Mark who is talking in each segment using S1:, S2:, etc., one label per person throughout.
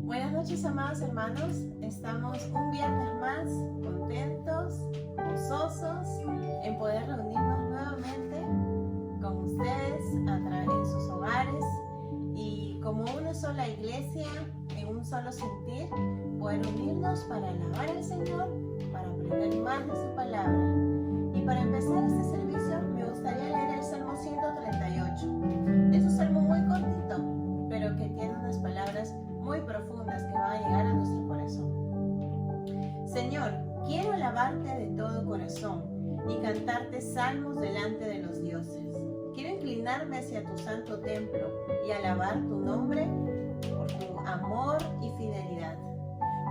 S1: Buenas noches, amados hermanos. Estamos un viernes más contentos, gozosos en poder reunirnos nuevamente con ustedes en sus hogares y como una sola iglesia, en un solo sentir, poder unirnos para alabar al Señor, para aprender más de su palabra. Y para empezar este servicio me gustaría leer el Salmo 138. Es un salmo muy cortito, pero que tiene unas palabras muy profundas que van a llegar a nuestro corazón. Señor, quiero alabarte de todo corazón y cantarte salmos delante de los dioses. Quiero inclinarme hacia tu santo templo y alabar tu nombre por tu amor y fidelidad,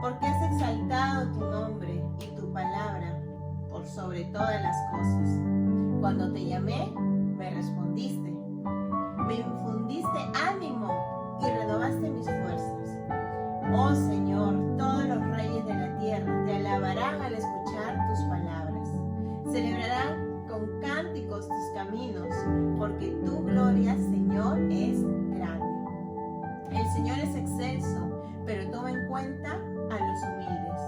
S1: porque has exaltado tu nombre y tu palabra por sobre todas las cosas. Cuando te llamé, me respondiste, me infundiste ánimo y renovaste mis fuerzas. Oh Señor, todos los reyes de la tierra te alabarán al escuchar tus palabras. Celebrarán con cánticos tus caminos, porque tu gloria, Señor, es grande. El Señor es excelso, pero toma en cuenta a los humildes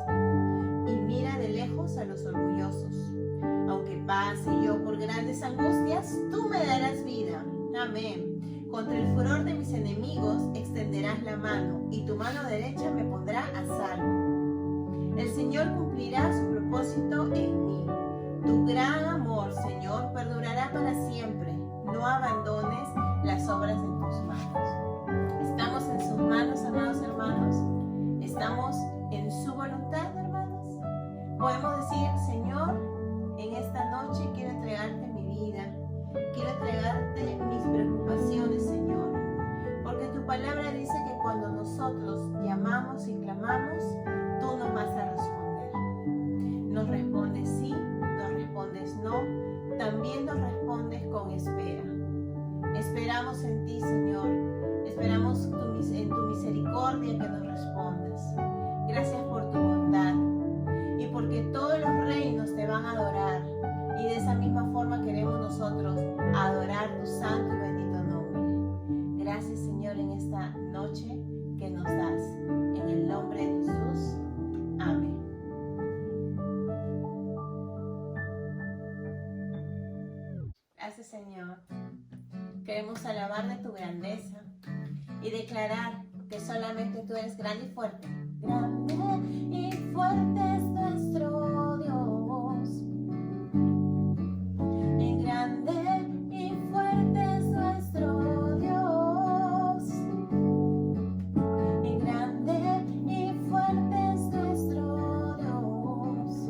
S1: y mira de lejos a los orgullosos. Aunque pase yo por grandes angustias, tú me darás vida. Amén. Contra el furor de mis enemigos extenderás la mano y tu mano derecha me pondrá a salvo. El Señor cumplirá su propósito en mí. Tu gran amor, Señor, perdurará para siempre. No abandones las obras de tus manos. Estamos en sus manos, amados hermanos. Estamos en su voluntad, hermanos. Podemos decir, Señor, en esta noche quiero entregarte mi vida. Quiero entregarte mis preocupaciones, Señor, porque tu palabra dice que cuando nosotros llamamos y clamamos, tú nos vas a responder. Nos respondes sí, nos respondes no, también nos respondes con espera. Esperamos en ti, Señor, esperamos en tu misericordia que nos respondas. Gracias por tu bondad y porque todos los reinos te van a adorar. Y de esa misma forma queremos nosotros adorar tu santo y bendito nombre. Gracias, Señor, en esta noche que nos das. En el nombre de Jesús. Amén. Gracias, Señor. Queremos alabar de tu grandeza y declarar que solamente tú eres grande y fuerte. Grande y fuerte es nuestro Dios. Grande y fuerte es nuestro Dios. Grande y fuerte es nuestro Dios.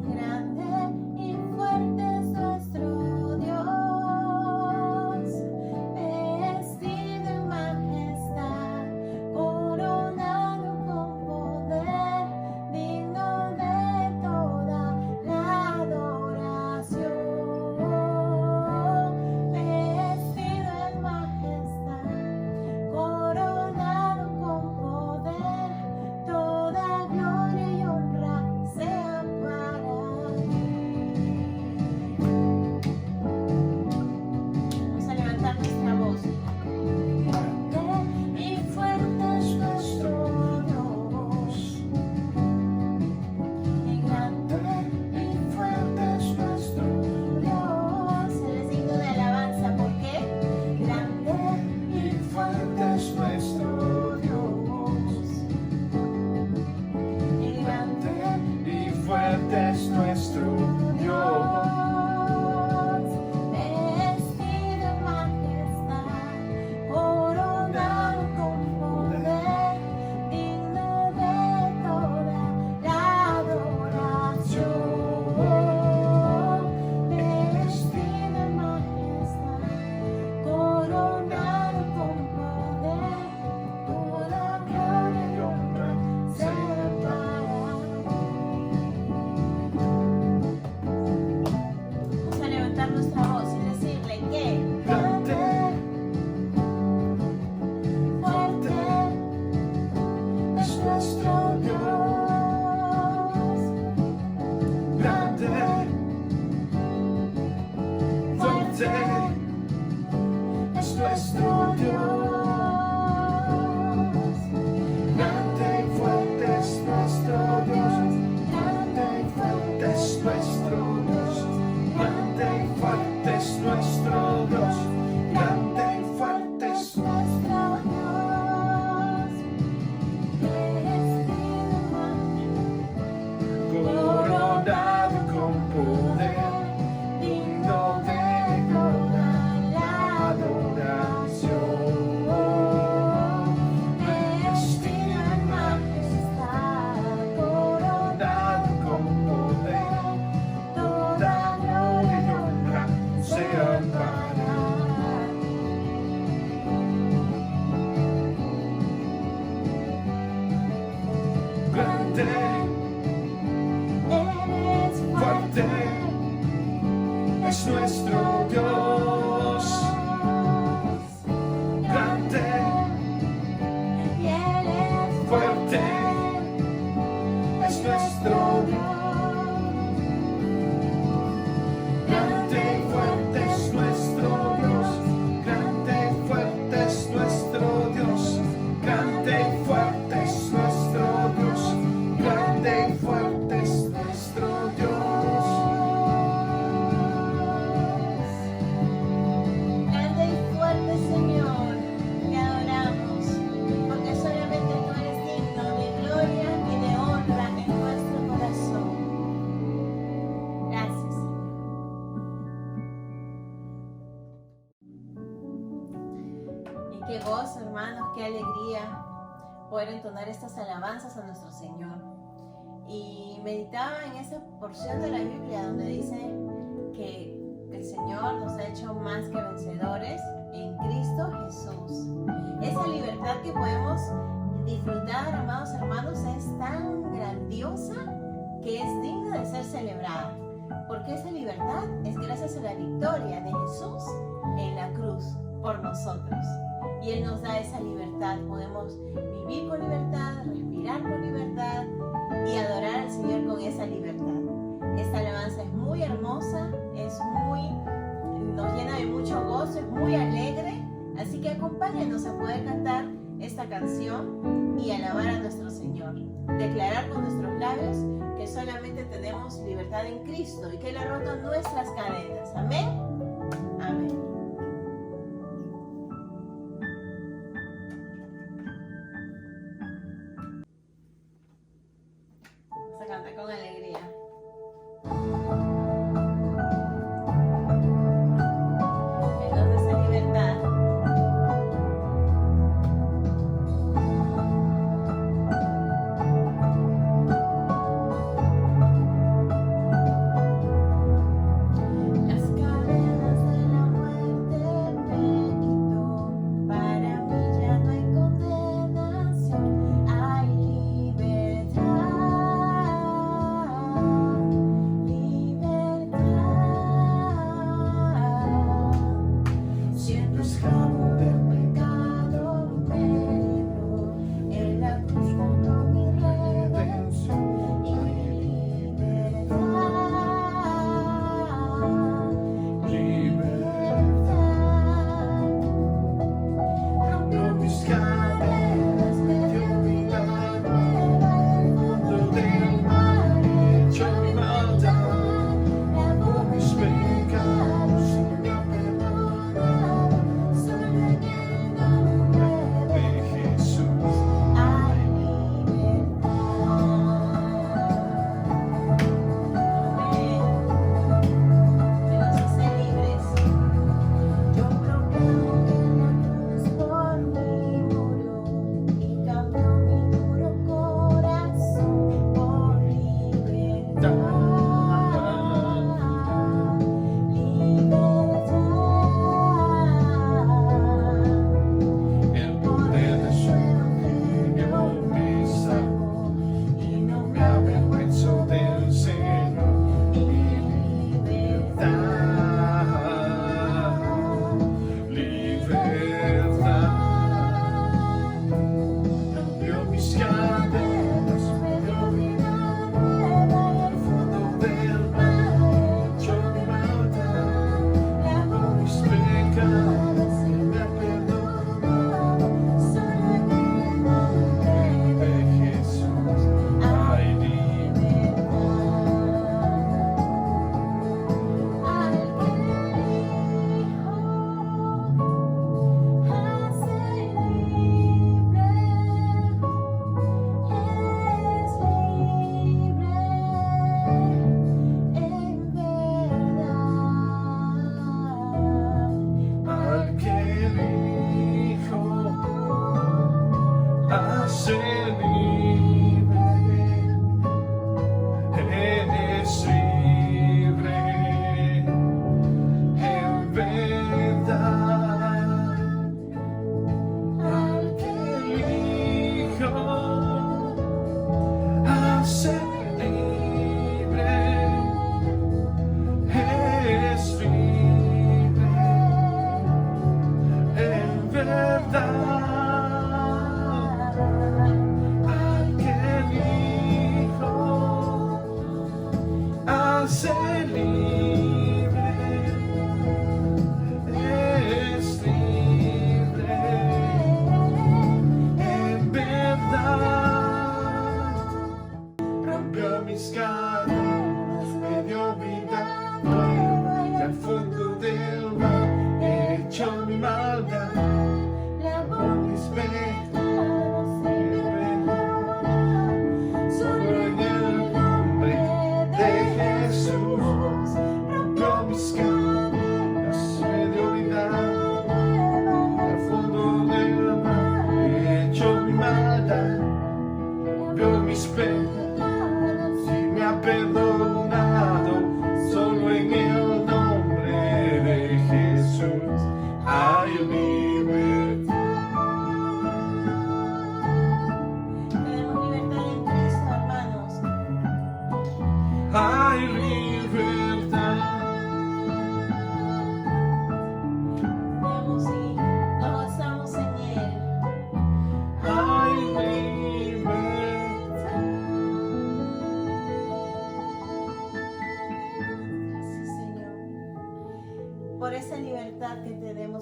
S1: Grande y fuerte es nuestro Dios. Vestido en majestad, coronado con poder. Qué gozo, hermanos, qué alegría poder entonar estas alabanzas a nuestro Señor. Y meditaba en esa porción de la Biblia donde dice que el Señor nos ha hecho más que vencedores en Cristo Jesús. Esa libertad que podemos disfrutar, amados hermanos, es tan grandiosa que es digna de ser celebrada, porque esa libertad es gracias a la victoria de Jesús en la cruz por nosotros. Y Él nos da esa libertad, podemos vivir con libertad, respirar con libertad y adorar al Señor con esa libertad. Esta alabanza es muy hermosa, nos llena de mucho gozo, es muy alegre, así que acompáñenos a poder cantar esta canción y alabar a nuestro Señor. Declarar con nuestros labios que solamente tenemos libertad en Cristo y que Él ha roto nuestras cadenas. Amén. Amén. Vamos a cantar con alegría. Él nos da esa libertad. Las cadenas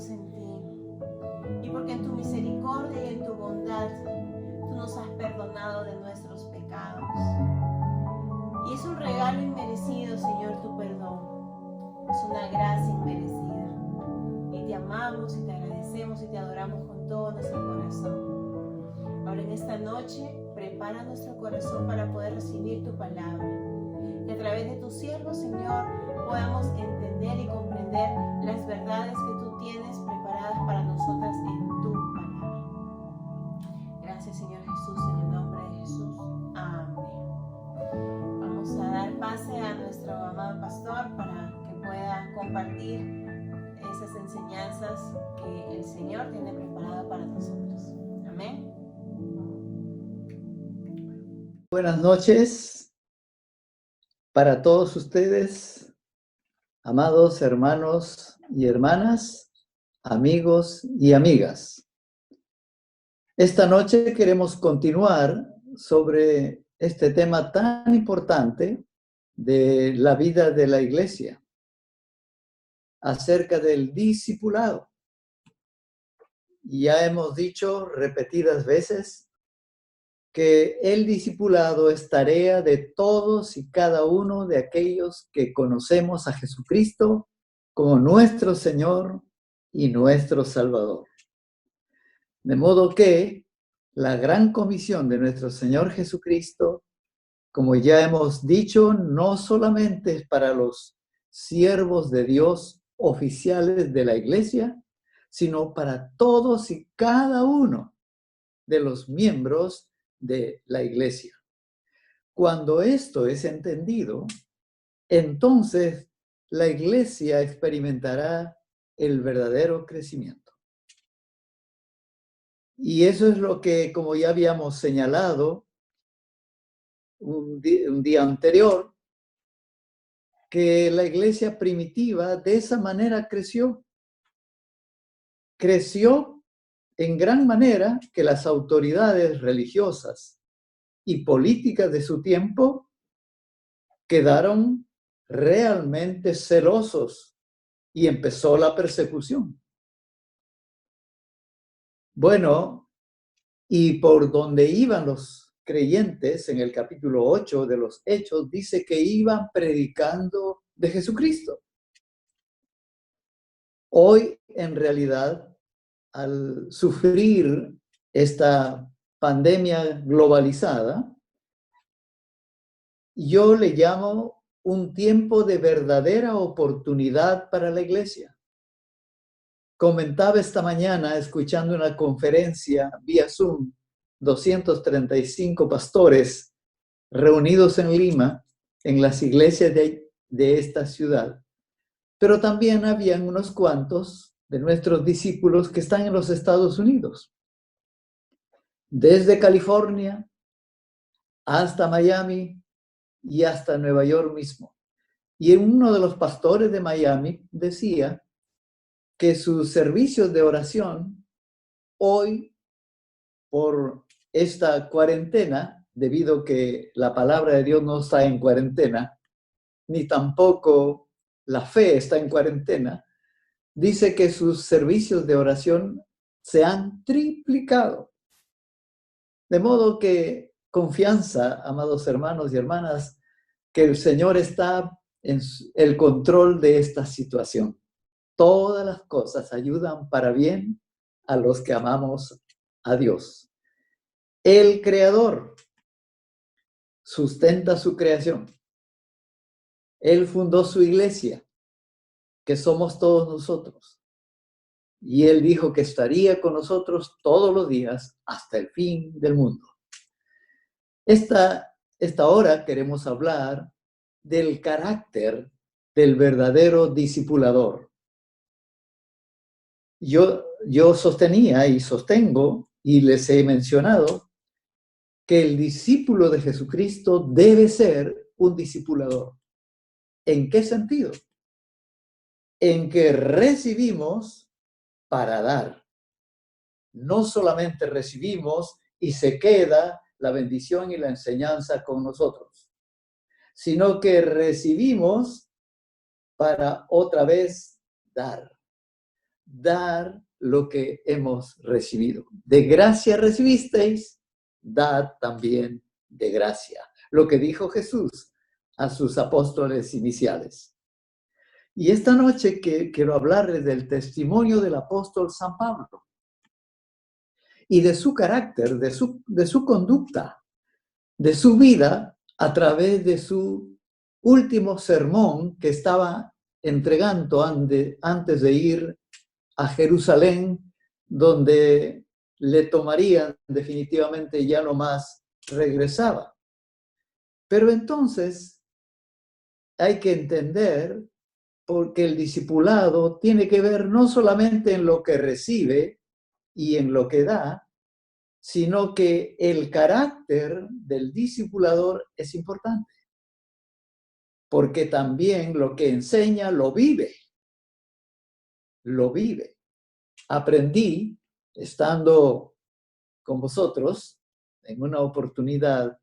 S1: confiamos en ti. Y porque en tu misericordia y en tu bondad tú nos has perdonado de nuestros pecados. Y es un regalo inmerecido, Señor, tu perdón. Es una gracia inmerecida. Y te amamos y te agradecemos y te adoramos con todo nuestro corazón. Ahora en esta noche, prepara nuestro corazón para poder recibir tu palabra. Que a través de tus siervos, Señor, podamos entender y comprender las verdades que tú tienes preparadas para nosotras en tu palabra. Gracias, Señor Jesús, en el nombre de Jesús. Amén. Vamos a dar pase a nuestro amado pastor para que pueda compartir esas enseñanzas que el Señor tiene preparado para nosotros. Amén.
S2: Buenas noches para todos ustedes, amados hermanos y hermanas, amigos y amigas. Esta noche queremos continuar sobre este tema tan importante de la vida de la iglesia, acerca del discipulado. Ya hemos dicho repetidas veces que el discipulado es tarea de todos y cada uno de aquellos que conocemos a Jesucristo como nuestro Señor y nuestro Salvador. De modo que la gran comisión de nuestro Señor Jesucristo, como ya hemos dicho, no solamente es para los siervos de Dios oficiales de la iglesia, sino para todos y cada uno de los miembros de la iglesia. Cuando esto es entendido, entonces la iglesia experimentará el verdadero crecimiento. Y eso es lo que, como ya habíamos señalado un día anterior, que la iglesia primitiva de esa manera creció. Creció en gran manera que las autoridades religiosas y políticas de su tiempo quedaron realmente celosos y empezó la persecución. Bueno, y por donde iban los creyentes, en el capítulo 8 de los Hechos, dice que iban predicando de Jesucristo. Hoy, en realidad, al sufrir esta pandemia globalizada, yo le llamo un tiempo de verdadera oportunidad para la iglesia. Comentaba esta mañana, escuchando una conferencia vía Zoom, 235 pastores reunidos en Lima, en las iglesias de esta ciudad. Pero también habían unos cuantos de nuestros discípulos que están en los Estados Unidos. Desde California hasta Miami y hasta Nueva York mismo. Y uno de los pastores de Miami decía que sus servicios de oración hoy, por esta cuarentena, debido a que la palabra de Dios no está en cuarentena, ni tampoco la fe está en cuarentena, dice que sus servicios de oración se han triplicado. De modo que confianza, amados hermanos y hermanas, que el Señor está en el control de esta situación. Todas las cosas ayudan para bien a los que amamos a Dios. El Creador sustenta su creación. Él fundó su iglesia, que somos todos nosotros. Y Él dijo que estaría con nosotros todos los días hasta el fin del mundo. Esta hora queremos hablar del carácter del verdadero discipulador. Yo sostenía y sostengo y les he mencionado que el discípulo de Jesucristo debe ser un discipulador. ¿En qué sentido? En que recibimos para dar. No solamente recibimos y se queda la bendición y la enseñanza con nosotros, sino que recibimos para otra vez dar. dar lo que hemos recibido. De gracia recibisteis, dad también de gracia. Lo que dijo Jesús a sus apóstoles iniciales. Y esta noche quiero hablarles del testimonio del apóstol San Pablo y de su carácter, de su conducta, de su vida a través de su último sermón que estaba entregando antes de ir a Jerusalén, donde le tomarían definitivamente, ya no más regresaba. Pero entonces hay que entender, porque el discipulado tiene que ver no solamente en lo que recibe y en lo que da, sino que el carácter del discipulador es importante, porque también lo que enseña lo vive. Aprendí, estando con vosotros en una oportunidad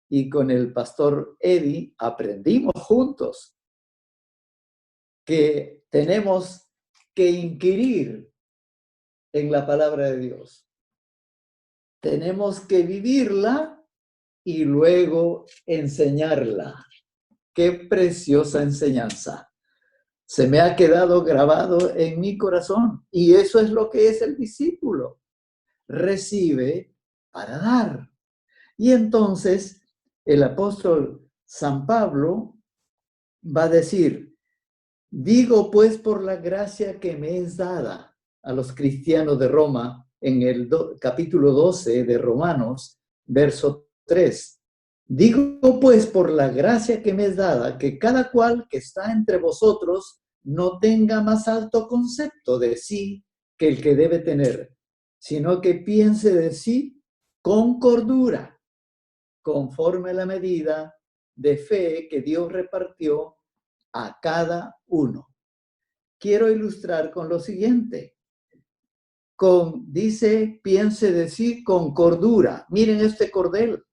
S2: y con el pastor Eddie, aprendimos juntos que tenemos que inquirir en la palabra de Dios. Tenemos que vivirla y luego enseñarla. Qué preciosa enseñanza. Se me ha quedado grabado en mi corazón. Y eso es lo que es el discípulo. Recibe para dar. Y entonces el apóstol San Pablo va a decir: digo pues por la gracia que me es dada a los cristianos de Roma, en el capítulo 12 de Romanos, verso 3. Digo pues por la gracia que me es dada, que cada cual que está entre vosotros no tenga más alto concepto de sí que el que debe tener, sino que piense de sí con cordura, conforme a la medida de fe que Dios repartió a cada uno. Quiero ilustrar con lo siguiente. Dice, piense de sí con cordura. Miren este cordel.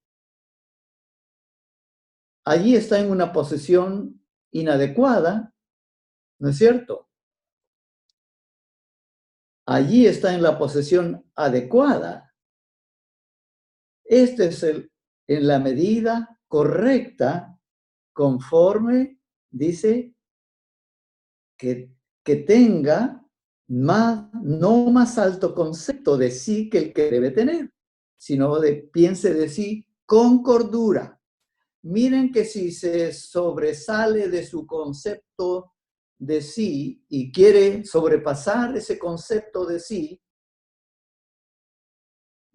S2: Allí está en una posición inadecuada, ¿no es cierto? Allí está en la posición adecuada. Este es en la medida correcta, conforme, dice, que tenga no más alto concepto de sí que el que debe tener, sino piense de sí con cordura. Miren que si se sobresale de su concepto de sí y quiere sobrepasar ese concepto de sí,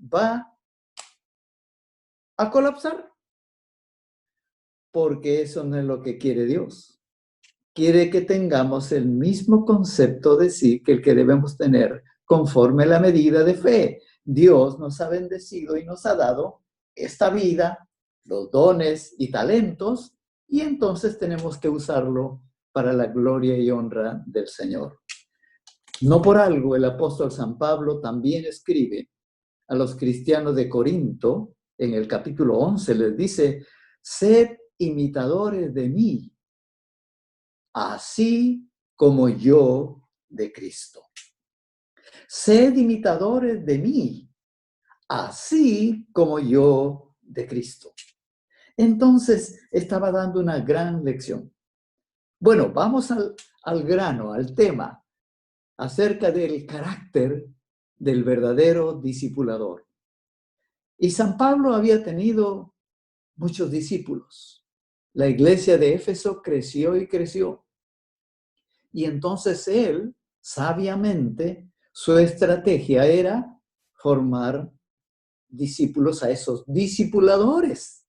S2: va a colapsar, porque eso no es lo que quiere Dios. Quiere que tengamos el mismo concepto de sí que el que debemos tener conforme a la medida de fe. Dios nos ha bendecido y nos ha dado esta vida, los dones y talentos, y entonces tenemos que usarlo para la gloria y honra del Señor. No por algo el apóstol San Pablo también escribe a los cristianos de Corinto, en el capítulo 11, les dice: sed imitadores de mí, así como yo de Cristo. Sed imitadores de mí, así como yo de Cristo. Entonces estaba dando una gran lección. Bueno, vamos al grano, al tema, acerca del carácter del verdadero discipulador. Y San Pablo había tenido muchos discípulos. La iglesia de Éfeso creció y creció. Y entonces él, sabiamente, su estrategia era formar discípulos a esos discipuladores.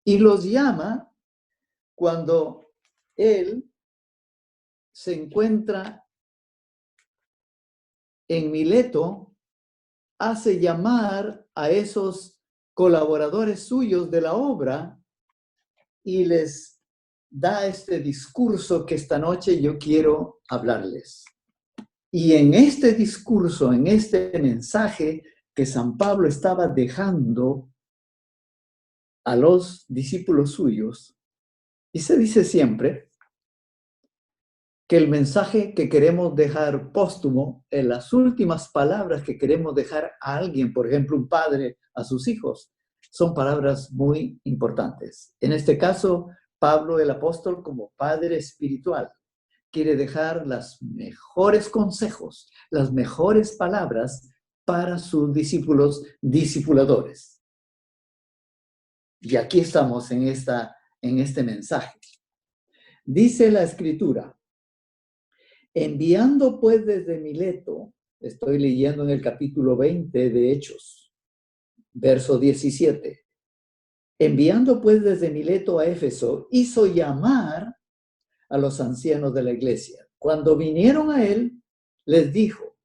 S2: Y los llama cuando él se encuentra en Mileto, hace llamar a esos colaboradores suyos de la obra y les da este discurso que esta noche yo quiero hablarles. Y en este discurso, en este mensaje que San Pablo estaba dejando a los discípulos suyos, y se dice siempre que el mensaje que queremos dejar póstumo, en las últimas palabras que queremos dejar a alguien, por ejemplo, un padre a sus hijos, son palabras muy importantes. En este caso, Pablo el apóstol, como padre espiritual, quiere dejar los mejores consejos, las mejores palabras para sus discípulos, discipuladores. Y aquí estamos en este mensaje. Dice la Escritura: enviando pues desde Mileto, estoy leyendo en el capítulo 20 de Hechos, verso 17. Enviando pues desde Mileto a Éfeso, hizo llamar a los ancianos de la iglesia. Cuando vinieron a él, les dijo: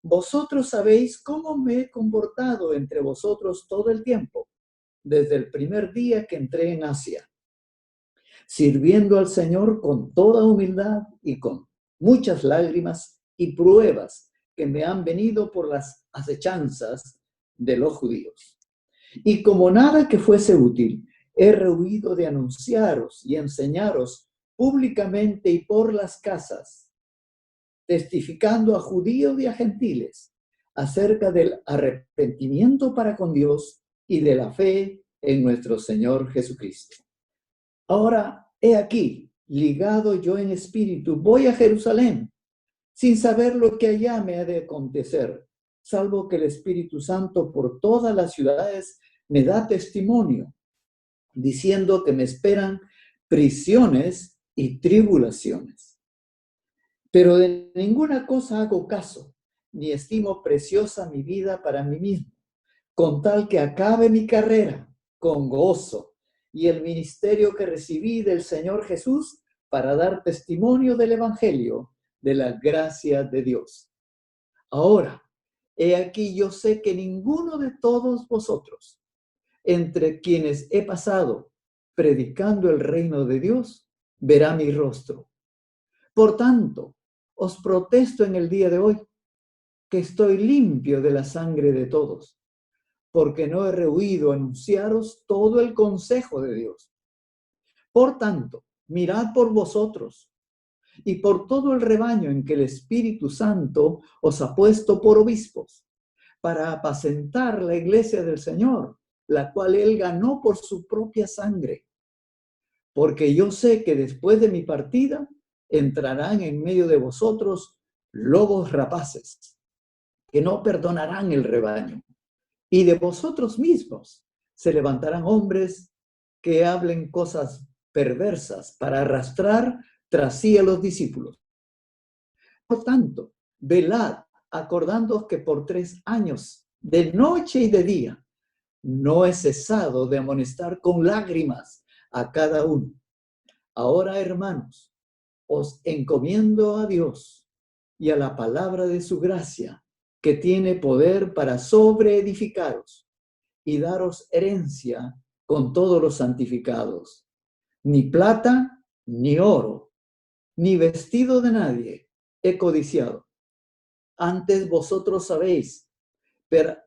S2: vosotros sabéis cómo me he comportado entre vosotros todo el tiempo, desde el primer día que entré en Asia, sirviendo al Señor con toda humildad y con muchas lágrimas y pruebas que me han venido por las acechanzas de los judíos. Y como nada que fuese útil, he rehuido de anunciaros y enseñaros públicamente y por las casas, testificando a judíos y a gentiles acerca del arrepentimiento para con Dios y de la fe en nuestro Señor Jesucristo. Ahora, he aquí, ligado yo en espíritu, voy a Jerusalén, sin saber lo que allá me ha de acontecer, salvo que el Espíritu Santo por todas las ciudades me da testimonio, diciendo que me esperan prisiones y tribulaciones. Pero de ninguna cosa hago caso, ni estimo preciosa mi vida para mí mismo, con tal que acabe mi carrera con gozo y el ministerio que recibí del Señor Jesús para dar testimonio del Evangelio de la gracia de Dios. Ahora, he aquí yo sé que ninguno de todos vosotros, entre quienes he pasado predicando el reino de Dios, verá mi rostro. Por tanto, os protesto en el día de hoy que estoy limpio de la sangre de todos, porque no he rehuido anunciaros todo el consejo de Dios. Por tanto, mirad por vosotros y por todo el rebaño en que el Espíritu Santo os ha puesto por obispos, para apacentar la iglesia del Señor, la cual él ganó por su propia sangre. Porque yo sé que después de mi partida entrarán en medio de vosotros lobos rapaces, que no perdonarán el rebaño. Y de vosotros mismos se levantarán hombres que hablen cosas perversas para arrastrar tras sí a los discípulos. Por tanto, velad, acordándoos que por 3 años, de noche y de día, no he cesado de amonestar con lágrimas a cada uno. Ahora, hermanos, os encomiendo a Dios y a la palabra de su gracia, que tiene poder para sobreedificaros y daros herencia con todos los santificados. Ni plata, ni oro, ni vestido de nadie he codiciado. Antes vosotros sabéis,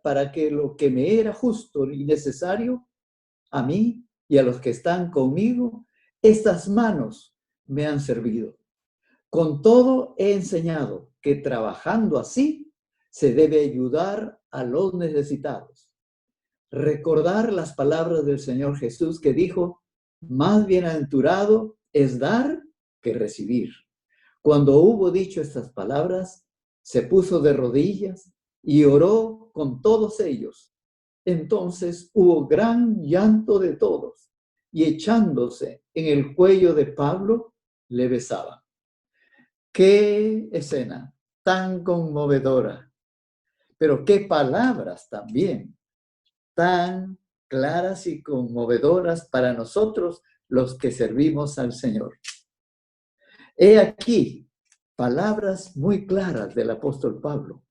S2: para que lo que me era justo y necesario, a mí y a los que están conmigo, estas manos me han servido. Con todo he enseñado que trabajando así se debe ayudar a los necesitados. Recordar las palabras del Señor Jesús que dijo: más bienaventurado es dar que recibir. Cuando hubo dicho estas palabras, se puso de rodillas y oró con todos ellos. Entonces hubo gran llanto de todos, y echándose en el cuello de Pablo, le besaban. ¡Qué escena tan conmovedora! Pero qué palabras también, tan claras y conmovedoras para nosotros los que servimos al Señor. He aquí palabras muy claras del apóstol Pablo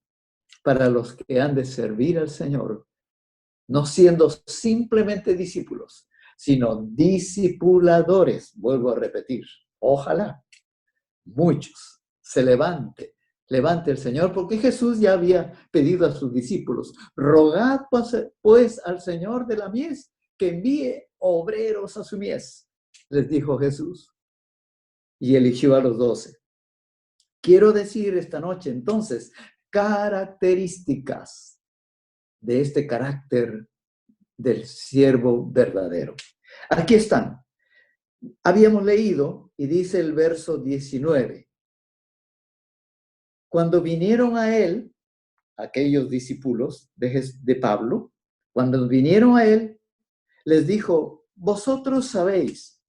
S2: para los que han de servir al Señor, no siendo simplemente discípulos, sino discipuladores. Vuelvo a repetir, ojalá muchos se levante el Señor, porque Jesús ya había pedido a sus discípulos: rogad pues al Señor de la mies que envíe obreros a su mies, les dijo Jesús, y eligió a los 12. quiero decir esta noche, entonces, características de este carácter del siervo verdadero. Aquí están. Habíamos leído, y dice el verso 19, cuando vinieron a él, aquellos discípulos de Pablo, cuando vinieron a él, les dijo, vosotros sabéis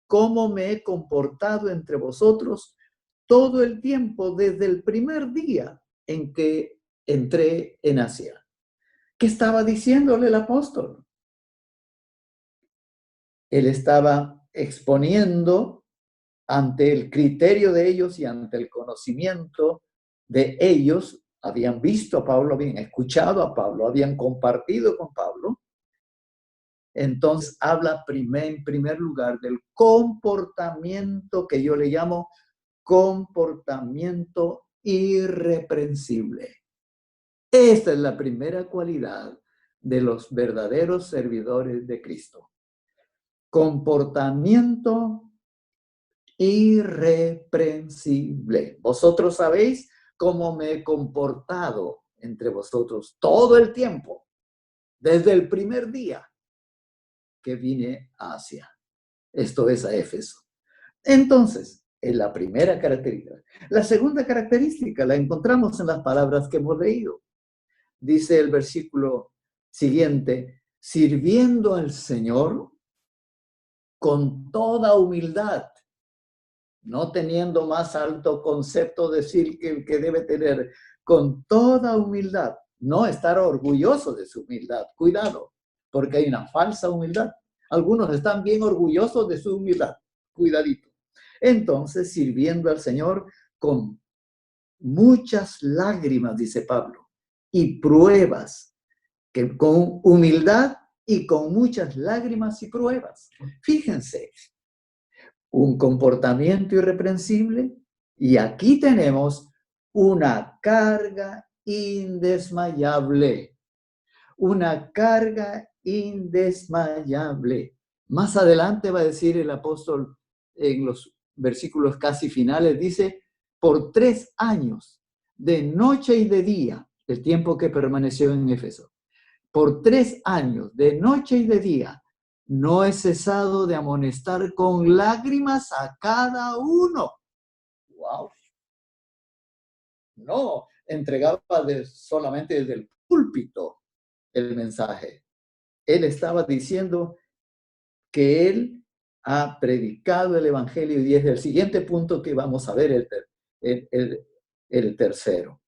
S2: cómo me he comportado entre vosotros todo el tiempo desde el primer día en que entré en Asia. ¿Qué estaba diciéndole el apóstol? Él estaba exponiendo ante el criterio de ellos y ante el conocimiento de ellos. Habían visto a Pablo, habían escuchado a Pablo, habían compartido con Pablo. Entonces habla en primer lugar del comportamiento que yo le llamo comportamiento irreprensible. Esta es la primera cualidad de los verdaderos servidores de Cristo. Comportamiento irreprensible. Vosotros sabéis cómo me he comportado entre vosotros todo el tiempo, desde el primer día que vine a Asia. Esto es a Éfeso. Entonces, es la primera característica. La segunda característica la encontramos en las palabras que hemos leído. Dice el versículo siguiente, sirviendo al Señor con toda humildad, no teniendo más alto concepto decir que debe tener, con toda humildad, no estar orgulloso de su humildad. Cuidado, porque hay una falsa humildad. Algunos están bien orgullosos de su humildad. Cuidadito. Entonces, sirviendo al Señor con muchas lágrimas, dice Pablo, y pruebas, que con humildad y con muchas lágrimas y pruebas. Fíjense, un comportamiento irreprensible y aquí tenemos una carga indesmayable. Una carga indesmayable. Más adelante va a decir el apóstol en los versículos casi finales, dice, por 3 años, de noche y de día, el tiempo que permaneció en Éfeso, por 3 años, de noche y de día, no he cesado de amonestar con lágrimas a cada uno. ¡Wow! No entregaba solamente desde el púlpito el mensaje. Él estaba diciendo que él ha predicado el evangelio y es el siguiente punto que vamos a ver, el tercero.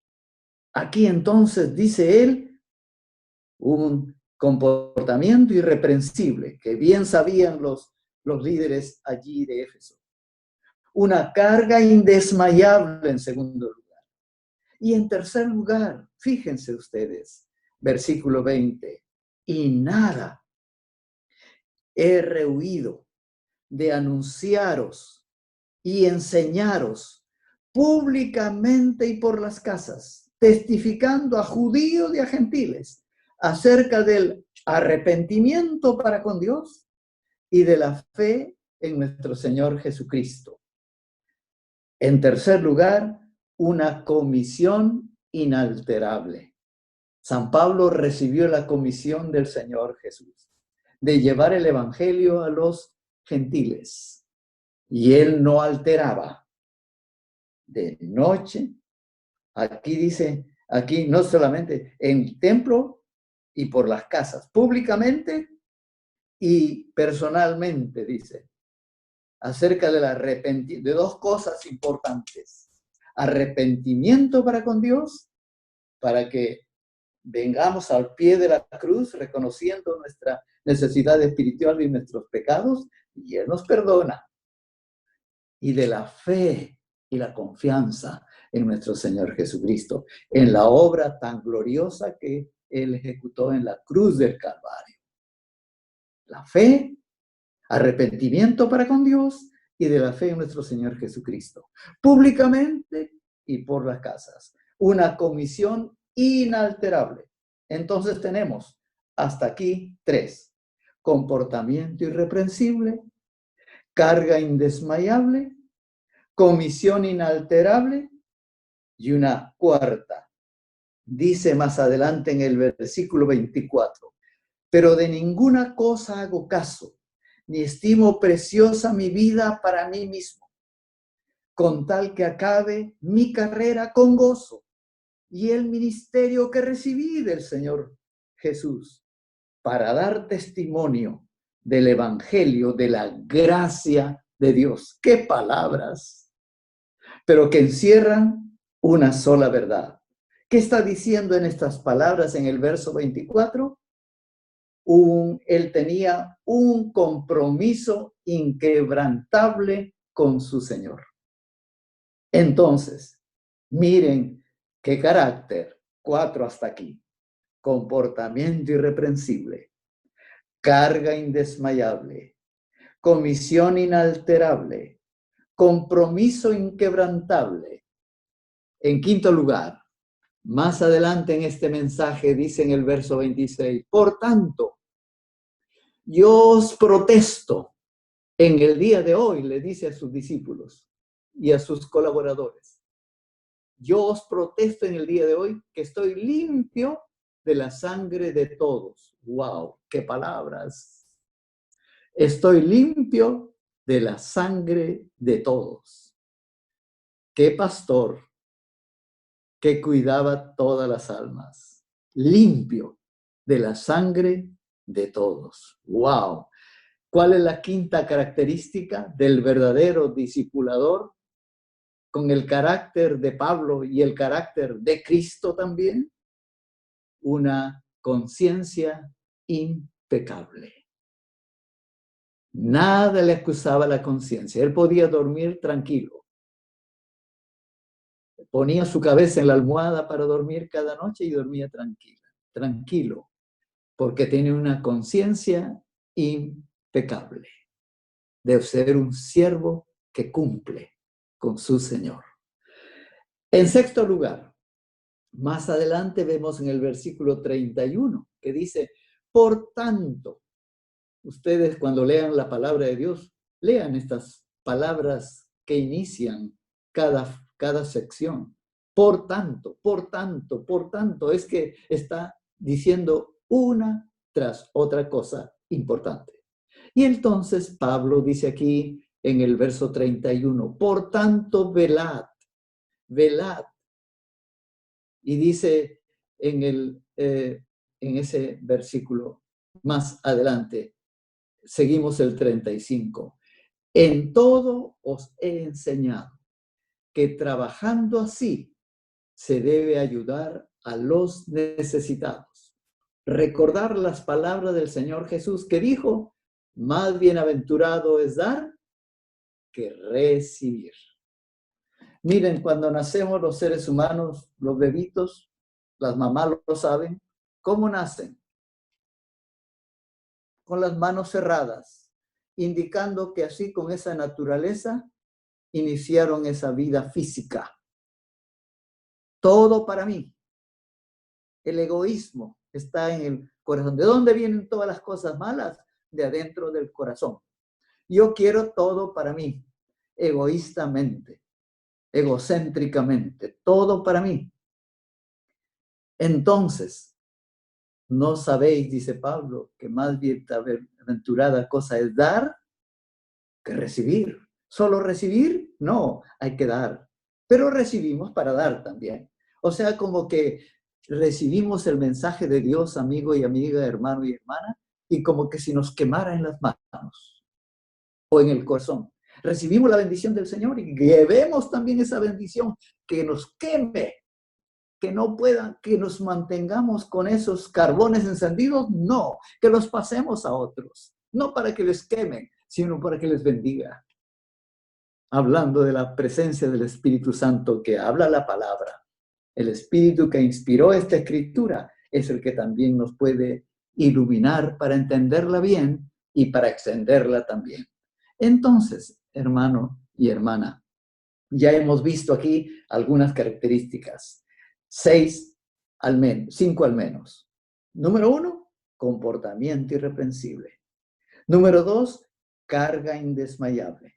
S2: Aquí entonces dice él un comportamiento irreprensible que bien sabían los líderes allí de Éfeso. Una carga indesmayable en segundo lugar. Y en tercer lugar, fíjense ustedes, versículo 20, y nada he rehuido de anunciaros y enseñaros públicamente y por las casas, testificando a judíos y a gentiles acerca del arrepentimiento para con Dios y de la fe en nuestro Señor Jesucristo. En tercer lugar, una comisión inalterable. San Pablo recibió la comisión del Señor Jesús de llevar el evangelio a los gentiles. Y él no alteraba. De noche, aquí dice, aquí no solamente en el templo y por las casas, públicamente y personalmente, dice, acerca del arrepentimiento, de 2 cosas importantes. Arrepentimiento para con Dios, para que vengamos al pie de la cruz reconociendo nuestra necesidad espiritual y nuestros pecados, y Él nos perdona. Y de la fe y la confianza en nuestro Señor Jesucristo, en la obra tan gloriosa que Él ejecutó en la cruz del Calvario. La fe, arrepentimiento para con Dios y de la fe en nuestro Señor Jesucristo. Públicamente y por las casas. Una comisión inalterable. Entonces tenemos hasta aquí 3. Comportamiento irreprensible, carga indesmayable, comisión inalterable y una cuarta. Dice más adelante en el versículo 24, pero de ninguna cosa hago caso, ni estimo preciosa mi vida para mí mismo, con tal que acabe mi carrera con gozo y el ministerio que recibí del Señor Jesús, para dar testimonio del evangelio, de la gracia de Dios. ¡Qué palabras! Pero que encierran una sola verdad. ¿Qué está diciendo en estas palabras en el verso 24? Él tenía un compromiso inquebrantable con su Señor. Entonces, miren qué carácter, 4 hasta aquí. Comportamiento irreprensible, carga indesmayable, comisión inalterable, compromiso inquebrantable. En quinto lugar, más adelante en este mensaje dice en el verso 26, por tanto, yo os protesto en el día de hoy, le dice a sus discípulos y a sus colaboradores, yo os protesto en el día de hoy que estoy limpio de la sangre de todos. ¡Wow! ¡Qué palabras! Estoy limpio de la sangre de todos. ¡Qué pastor que cuidaba todas las almas! Limpio de la sangre de todos. ¡Wow! ¿Cuál es la quinta característica del verdadero discipulador? Con el carácter de Pablo y el carácter de Cristo también, una conciencia impecable. Nada le acusaba la conciencia. Él podía dormir tranquilo. Ponía su cabeza en la almohada para dormir cada noche y dormía tranquilo, porque tiene una conciencia impecable de ser un siervo que cumple con su Señor. En sexto lugar, más adelante vemos en el versículo 31 que dice, por tanto, ustedes cuando lean la palabra de Dios, lean estas palabras que inician cada sección. Por tanto, por tanto, por tanto, es que está diciendo una tras otra cosa importante. Y entonces Pablo dice aquí en el verso 31, por tanto, velad. Y dice en ese versículo más adelante, seguimos el 35. En todo os he enseñado que trabajando así se debe ayudar a los necesitados. Recordar las palabras del Señor Jesús que dijo, más bienaventurado es dar que recibir. Miren, cuando nacemos los seres humanos, los bebitos, las mamás lo saben, ¿cómo nacen? Con las manos cerradas, indicando que así con esa naturaleza iniciaron esa vida física. Todo para mí. El egoísmo está en el corazón. ¿De dónde vienen todas las cosas malas? De adentro del corazón. Yo quiero todo para mí, egoístamente, egocéntricamente, todo para mí. Entonces, ¿no sabéis, dice Pablo, que más bienaventurada cosa es dar que recibir? ¿Solo recibir? No, hay que dar. Pero recibimos para dar también. O sea, como que recibimos el mensaje de Dios, amigo y amiga, hermano y hermana, y como que si nos quemara en las manos o en el corazón. Recibimos la bendición del Señor y llevemos también esa bendición que nos queme, que no puedan, que nos mantengamos con esos carbones encendidos, no, que los pasemos a otros, no para que les quemen, sino para que les bendiga. Hablando de la presencia del Espíritu Santo que habla la palabra, el Espíritu que inspiró esta escritura es el que también nos puede iluminar para entenderla bien y para extenderla también. Entonces, hermano y hermana, ya hemos visto aquí algunas características. 5 al menos. Número 1, comportamiento irreprensible. Número 2, carga indesmayable.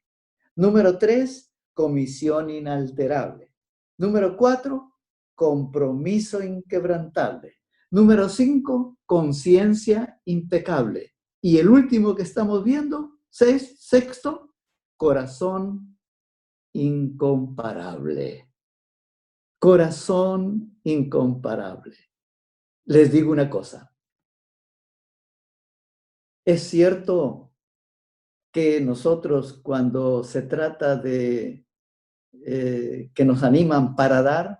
S2: Número 3, comisión inalterable. Número 4, compromiso inquebrantable. Número 5, conciencia impecable. Y el último que estamos viendo, sexto, corazón incomparable. Corazón incomparable. Les digo una cosa. Es cierto que nosotros, cuando se trata de que nos animan para dar,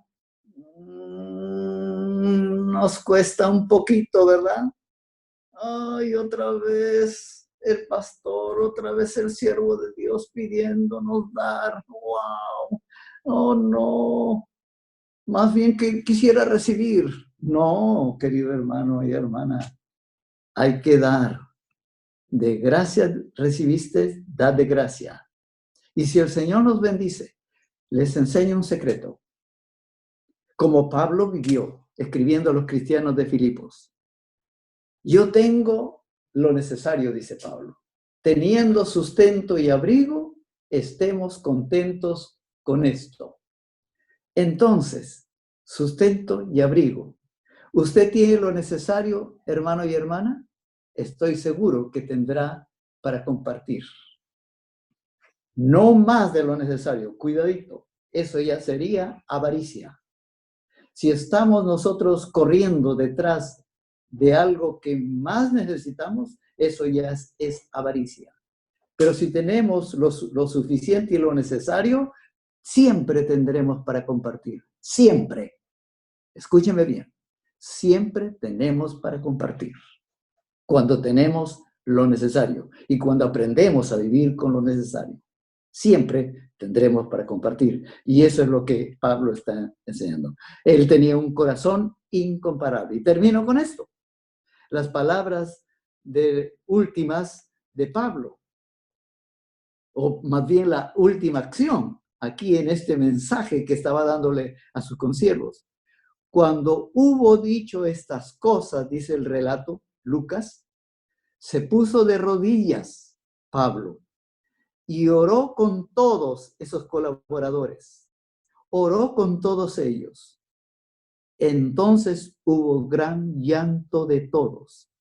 S2: nos cuesta un poquito, ¿verdad? Ay, otra vez el pastor, otra vez el siervo de Dios pidiéndonos dar. ¡Wow! Oh, no. Más bien que quisiera recibir. No, querido hermano y hermana, hay que dar. De gracia recibiste, da de gracia. Y si el Señor nos bendice, les enseño un secreto. Como Pablo vivió escribiendo a los cristianos de Filipos. Yo tengo lo necesario, dice Pablo. Teniendo sustento y abrigo, estemos contentos con esto. Entonces, sustento y abrigo. ¿Usted tiene lo necesario, hermano y hermana? Estoy seguro que tendrá para compartir. No más de lo necesario. Cuidadito. Eso ya sería avaricia. Si estamos nosotros corriendo detrás de algo que más necesitamos, eso ya es avaricia. Pero si tenemos lo suficiente y lo necesario, siempre tendremos para compartir. Siempre. Escúcheme bien. Siempre tenemos para compartir. Cuando tenemos lo necesario y cuando aprendemos a vivir con lo necesario. Siempre tendremos para compartir. Y eso es lo que Pablo está enseñando. Él tenía un corazón incomparable. Y termino con esto. Las palabras últimas de Pablo. O más bien la última acción aquí en este mensaje que estaba dándole a sus consiervos. Cuando hubo dicho estas cosas, dice el relato, Lucas, se puso de rodillas Pablo y oró con todos esos colaboradores. Oró con todos ellos. Entonces hubo gran llanto de todos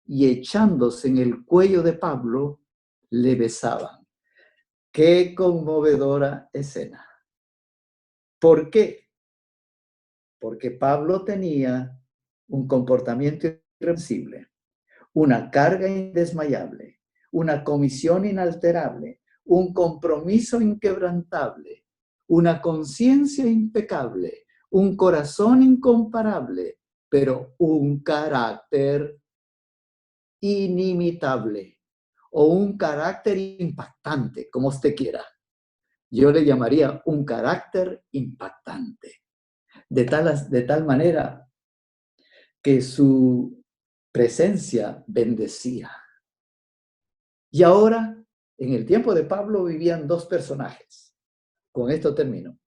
S2: y echándose en el cuello de Pablo, le besaban. ¡Qué conmovedora escena! ¿Por qué? Porque Pablo tenía un comportamiento irreversible, una carga indesmayable, una comisión inalterable, un compromiso inquebrantable, una conciencia impecable, un corazón incomparable, pero un carácter inimitable o un carácter impactante, como usted quiera. Yo le llamaría un carácter impactante. De tal manera que su presencia bendecía. Y ahora, en el tiempo de Pablo, vivían dos personajes. Con esto termino.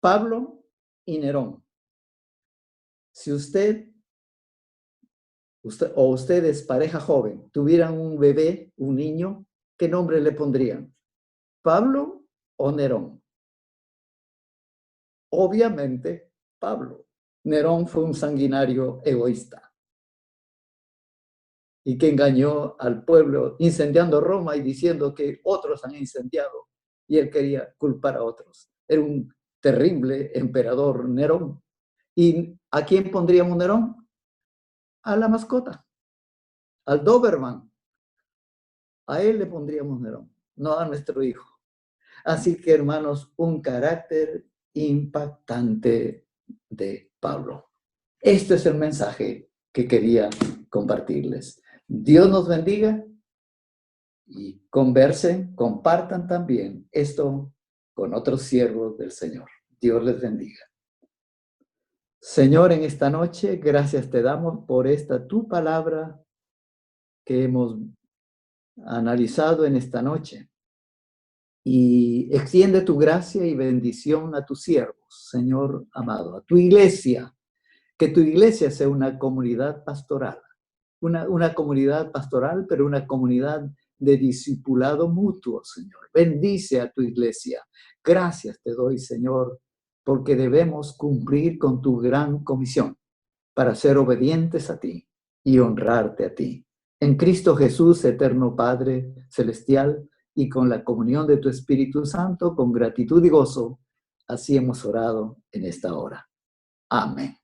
S2: Pablo y Nerón. Si usted o ustedes, pareja joven, tuvieran un bebé, un niño, ¿qué nombre le pondrían? ¿Pablo o Nerón? Obviamente, Pablo. Nerón fue un sanguinario egoísta y que engañó al pueblo incendiando Roma y diciendo que otros han incendiado y él quería culpar a otros. Era un terrible emperador Nerón. ¿Y a quién pondríamos Nerón? A la mascota, al Doberman. A él le pondríamos Nerón, no a nuestro hijo. Así que, hermanos, un carácter impactante de Pablo. Este es el mensaje que quería compartirles. Dios nos bendiga y conversen, compartan también esto con otros siervos del Señor. Dios les bendiga. Señor, en esta noche, gracias te damos por esta tu palabra que hemos analizado en esta noche. Y extiende tu gracia y bendición a tus siervos, Señor amado, a tu iglesia. Que tu iglesia sea una comunidad pastoral, una comunidad pastoral, pero una comunidad de discipulado mutuo, Señor. Bendice a tu iglesia. Gracias te doy, Señor, porque debemos cumplir con tu gran comisión para ser obedientes a ti y honrarte a ti. En Cristo Jesús, eterno Padre celestial, y con la comunión de tu Espíritu Santo, con gratitud y gozo, así hemos orado en esta hora. Amén.